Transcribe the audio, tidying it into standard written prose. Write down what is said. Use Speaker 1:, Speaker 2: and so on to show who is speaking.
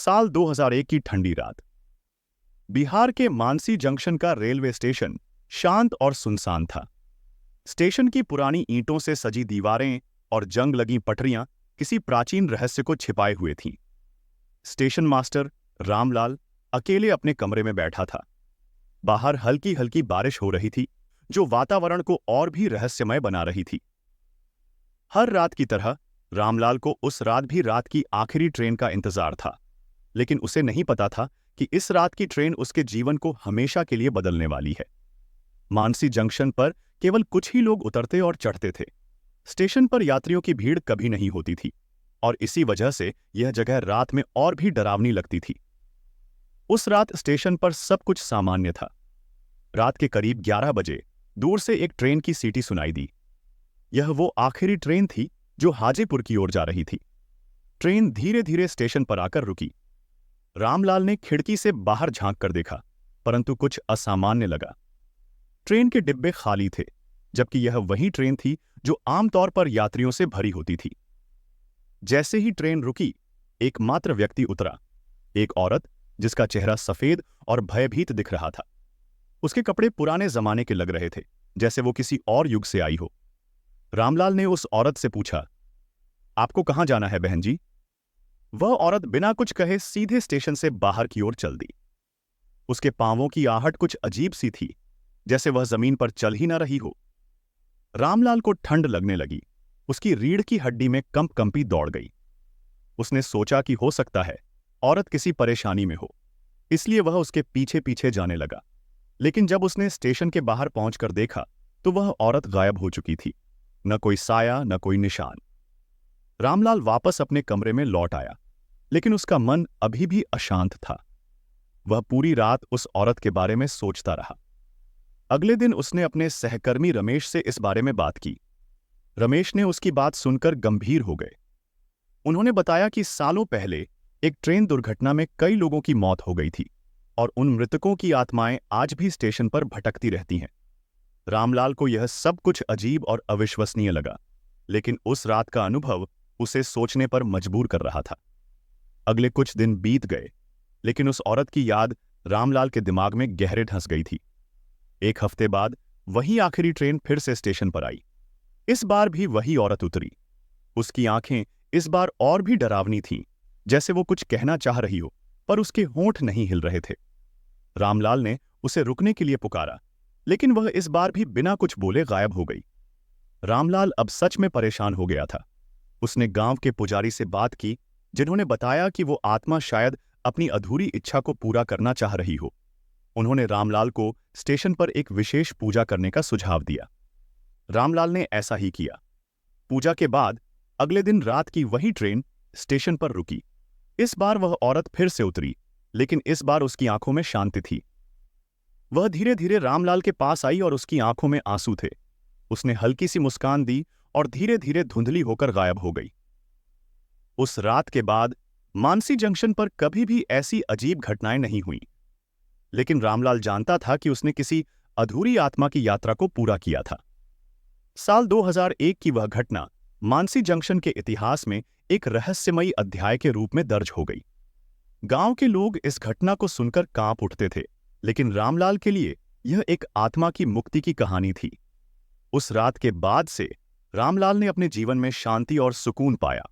Speaker 1: साल 2001 की ठंडी रात। बिहार के मानसी जंक्शन का रेलवे स्टेशन शांत और सुनसान था। स्टेशन की पुरानी ईंटों से सजी दीवारें और जंग लगी पटरियां किसी प्राचीन रहस्य को छिपाए हुए थीं। स्टेशन मास्टर रामलाल अकेले अपने कमरे में बैठा था। बाहर हल्की हल्की बारिश हो रही थी, जो वातावरण को और भी रहस्यमय बना रही थी। हर रात की तरह रामलाल को उस रात भी रात की आखिरी ट्रेन का इंतजार था, लेकिन उसे नहीं पता था कि इस रात की ट्रेन उसके जीवन को हमेशा के लिए बदलने वाली है। मानसी जंक्शन पर केवल कुछ ही लोग उतरते और चढ़ते थे। स्टेशन पर यात्रियों की भीड़ कभी नहीं होती थी और इसी वजह से यह जगह रात में और भी डरावनी लगती थी। उस रात स्टेशन पर सब कुछ सामान्य था। रात के करीब 11 बजे दूर से एक ट्रेन की सीटी सुनाई दी। यह वो आखिरी ट्रेन थी जो हाजीपुर की ओर जा रही थी। ट्रेन धीरे धीरे स्टेशन पर आकर रुकी। रामलाल ने खिड़की से बाहर झांक कर देखा, परंतु कुछ असामान्य लगा। ट्रेन के डिब्बे खाली थे, जबकि यह वही ट्रेन थी जो आमतौर पर यात्रियों से भरी होती थी। जैसे ही ट्रेन रुकी, एकमात्र व्यक्ति उतरा, एक औरत जिसका चेहरा सफेद और भयभीत दिख रहा था। उसके कपड़े पुराने जमाने के लग रहे थे, जैसे वो किसी और युग से आई हो। रामलाल ने उस औरत से पूछा, आपको कहां जाना है बहन जी? वह औरत बिना कुछ कहे सीधे स्टेशन से बाहर की ओर चल दी। उसके पांवों की आहट कुछ अजीब सी थी, जैसे वह जमीन पर चल ही न रही हो। रामलाल को ठंड लगने लगी। उसकी रीढ़ की हड्डी में कंपी दौड़ गई। उसने सोचा कि हो सकता है औरत किसी परेशानी में हो, इसलिए वह उसके पीछे पीछे जाने लगा। लेकिन जब उसने स्टेशन के बाहर पहुंचकर देखा तो वह औरत गायब हो चुकी थी। न कोई साया, न कोई निशान। रामलाल वापस अपने कमरे में लौट आया, लेकिन उसका मन अभी भी अशांत था। वह पूरी रात उस औरत के बारे में सोचता रहा। अगले दिन उसने अपने सहकर्मी रमेश से इस बारे में बात की। रमेश ने उसकी बात सुनकर गंभीर हो गए। उन्होंने बताया कि सालों पहले एक ट्रेन दुर्घटना में कई लोगों की मौत हो गई थी और उन मृतकों की आत्माएं आज भी स्टेशन पर भटकती रहती हैं। रामलाल को यह सब कुछ अजीब और अविश्वसनीय लगा, लेकिन उस रात का अनुभव उसे सोचने पर मजबूर कर रहा था। अगले कुछ दिन बीत गए, लेकिन उस औरत की याद रामलाल के दिमाग में गहरे ढंस गई थी। एक हफ्ते बाद वही आखिरी ट्रेन फिर से स्टेशन पर आई। इस बार भी वही औरत उतरी। उसकी आंखें इस बार और भी डरावनी थीं, जैसे वो कुछ कहना चाह रही हो, पर उसके होंठ नहीं हिल रहे थे। रामलाल ने उसे रुकने के लिए पुकारा, लेकिन वह इस बार भी बिना कुछ बोले गायब हो गई। रामलाल अब सच में परेशान हो गया था। उसने गांव के पुजारी से बात की, जिन्होंने बताया कि वो आत्मा शायद अपनी अधूरी इच्छा को पूरा करना चाह रही हो। उन्होंने रामलाल को स्टेशन पर एक विशेष पूजा करने का सुझाव दिया। रामलाल ने ऐसा ही किया। पूजा के बाद अगले दिन रात की वही ट्रेन स्टेशन पर रुकी। इस बार वह औरत फिर से उतरी, लेकिन इस बार उसकी आंखों में शांति थी। वह धीरे धीरे रामलाल के पास आई और उसकी आंखों में आंसू थे। उसने हल्की सी मुस्कान दी और धीरे धीरे धुंधली होकर गायब हो गई। उस रात के बाद मानसी जंक्शन पर कभी भी ऐसी अजीब घटनाएं नहीं हुईं। लेकिन रामलाल जानता था कि उसने किसी अधूरी आत्मा की यात्रा को पूरा किया था। साल 2001 की वह घटना मानसी जंक्शन के इतिहास में एक रहस्यमयी अध्याय के रूप में दर्ज हो गई। गांव के लोग इस घटना को सुनकर कांप उठते थे, लेकिन रामलाल के लिए यह एक आत्मा की मुक्ति की कहानी थी। उस रात के बाद से रामलाल ने अपने जीवन में शांति और सुकून पाया।